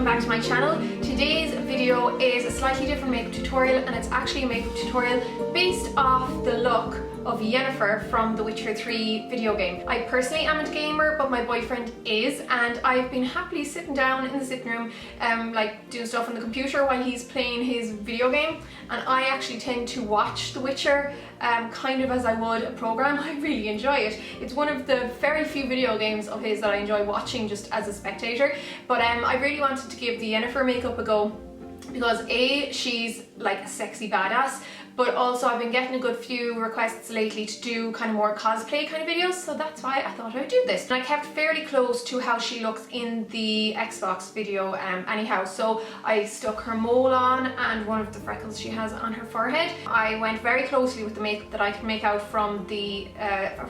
back to my channel. Today's video is a slightly different makeup tutorial, and it's actually a makeup tutorial based off the look of Yennefer from the Witcher 3 video game. I personally am a gamer, but my boyfriend is, and I've been happily sitting down in the sitting room like doing stuff on the computer while he's playing his video game, and I actually tend to watch The Witcher kind of as I would a program. I really enjoy it. It's one of the very few video games of his that I enjoy watching just as a spectator, but I really wanted to give the Yennefer makeup a go because A, she's like a sexy badass, but also I've been getting a good few requests lately to do kind of more cosplay kind of videos, so that's why I thought I would do this. And I kept fairly close to how she looks in the Xbox video anyhow, so I stuck her mole on and one of the freckles she has on her forehead. I went very closely with the makeup that I could make out from the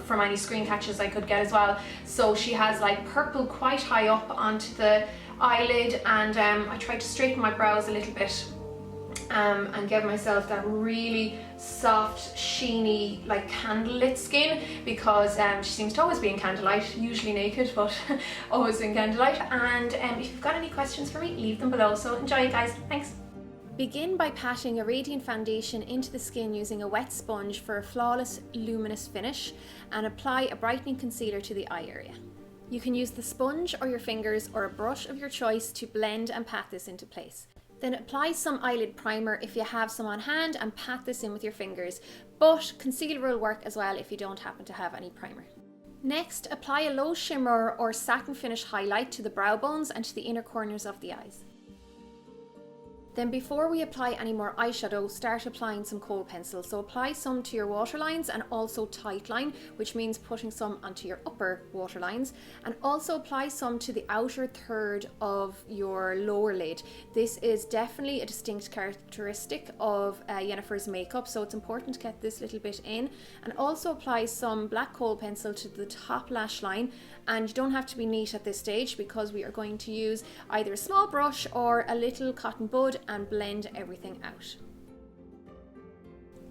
from any screen catches I could get as well. So she has like purple quite high up onto the eyelid, and I tried to straighten my brows a little bit and give myself that really soft, sheeny, like candlelit skin, because she seems to always be in candlelight, usually naked, but always in candlelight. And if you've got any questions for me, leave them below. So enjoy, guys. Thanks. Begin by patting a radiant foundation into the skin using a wet sponge for a flawless, luminous finish, and apply a brightening concealer to the eye area. You can use the sponge or your fingers or a brush of your choice to blend and pat this into place. Then apply some eyelid primer if you have some on hand and pat this in with your fingers, but concealer will work as well if you don't happen to have any primer. Next, apply a low shimmer or satin finish highlight to the brow bones and to the inner corners of the eyes. Then before we apply any more eyeshadow, start applying some Kohl pencil. So apply some to your waterlines and also tightline, which means putting some onto your upper waterlines, and also apply some to the outer third of your lower lid. This is definitely a distinct characteristic of Yennefer's makeup, so it's important to get this little bit in. And also apply some black Kohl pencil to the top lash line, and you don't have to be neat at this stage because we are going to use either a small brush or a little cotton bud and blend everything out.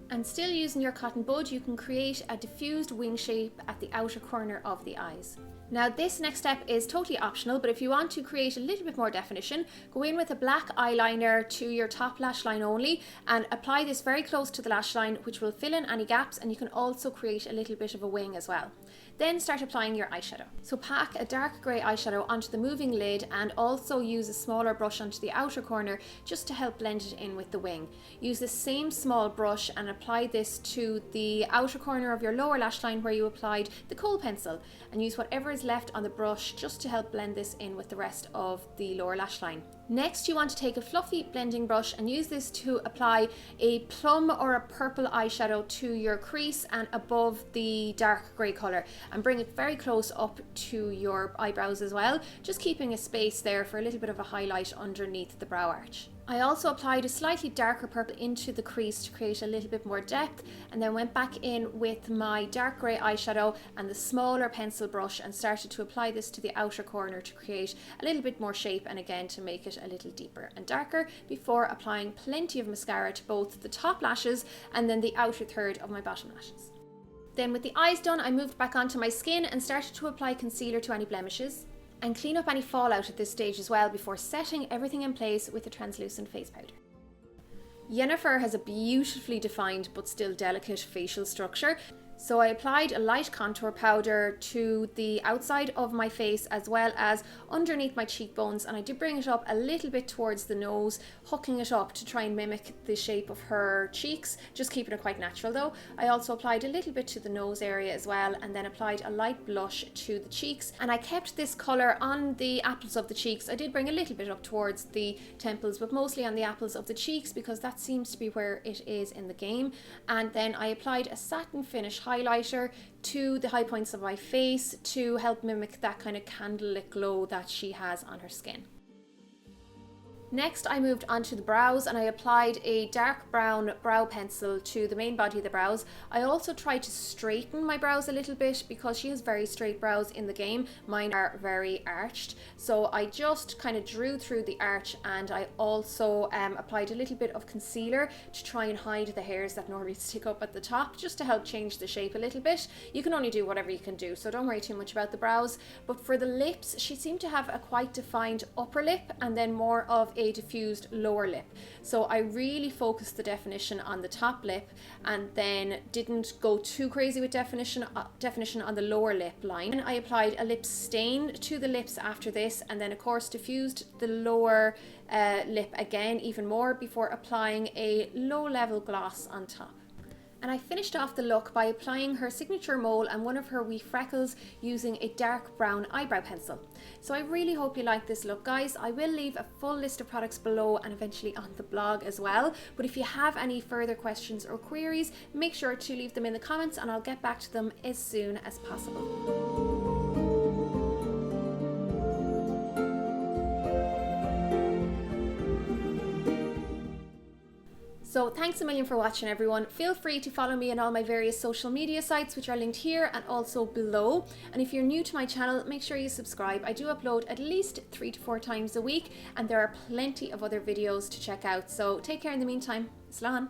And still using your cotton bud, you can create a diffused wing shape at the outer corner of the eyes. Now this next step is totally optional, but if you want to create a little bit more definition, go in with a black eyeliner to your top lash line only and apply this very close to the lash line, which will fill in any gaps, and you can also create a little bit of a wing as well. Then start applying your eyeshadow. So pack a dark grey eyeshadow onto the moving lid and also use a smaller brush onto the outer corner just to help blend it in with the wing. Use the same small brush and apply this to the outer corner of your lower lash line where you applied the Kohl pencil, and use whatever is left on the brush just to help blend this in with the rest of the lower lash line. Next, you want to take a fluffy blending brush and use this to apply a plum or a purple eyeshadow to your crease and above the dark grey colour, and bring it very close up to your eyebrows as well, just keeping a space there for a little bit of a highlight underneath the brow arch. I also applied a slightly darker purple into the crease to create a little bit more depth, and then went back in with my dark grey eyeshadow and the smaller pencil brush and started to apply this to the outer corner to create a little bit more shape, and again to make it a little deeper and darker, before applying plenty of mascara to both the top lashes and then the outer third of my bottom lashes. Then with the eyes done, I moved back onto my skin and started to apply concealer to any blemishes and clean up any fallout at this stage as well before setting everything in place with a translucent face powder. Yennefer has a beautifully defined but still delicate facial structure, so I applied a light contour powder to the outside of my face as well as underneath my cheekbones, and I did bring it up a little bit towards the nose, hooking it up to try and mimic the shape of her cheeks, just keeping it quite natural though. I also applied a little bit to the nose area as well, and then applied a light blush to the cheeks, and I kept this colour on the apples of the cheeks. I did bring a little bit up towards the temples, but mostly on the apples of the cheeks because that seems to be where it is in the game. And then I applied a satin finish highlighter to the high points of my face to help mimic that kind of candlelit glow that she has on her skin. Next, I moved onto the brows and I applied a dark brown brow pencil to the main body of the brows. I also tried to straighten my brows a little bit because she has very straight brows in the game. Mine are very arched. So I just kind of drew through the arch, and I also applied a little bit of concealer to try and hide the hairs that normally stick up at the top, just to help change the shape a little bit. You can only do whatever you can do, so don't worry too much about the brows. But for the lips, she seemed to have a quite defined upper lip and then more of a diffused lower lip. So I really focused the definition on the top lip and then didn't go too crazy with definition on the lower lip line. And I applied a lip stain to the lips after this, and then of course diffused the lower lip again even more before applying a low level gloss on top. And I finished off the look by applying her signature mole and one of her wee freckles using a dark brown eyebrow pencil. So I really hope you like this look, guys. I will leave a full list of products below and eventually on the blog as well. But if you have any further questions or queries, make sure to leave them in the comments and I'll get back to them as soon as possible. So thanks a million for watching, everyone. Feel free to follow me on all my various social media sites, which are linked here and also below. And if you're new to my channel, make sure you subscribe. I do upload at least 3 to 4 times a week, and there are plenty of other videos to check out. So take care in the meantime. Slán.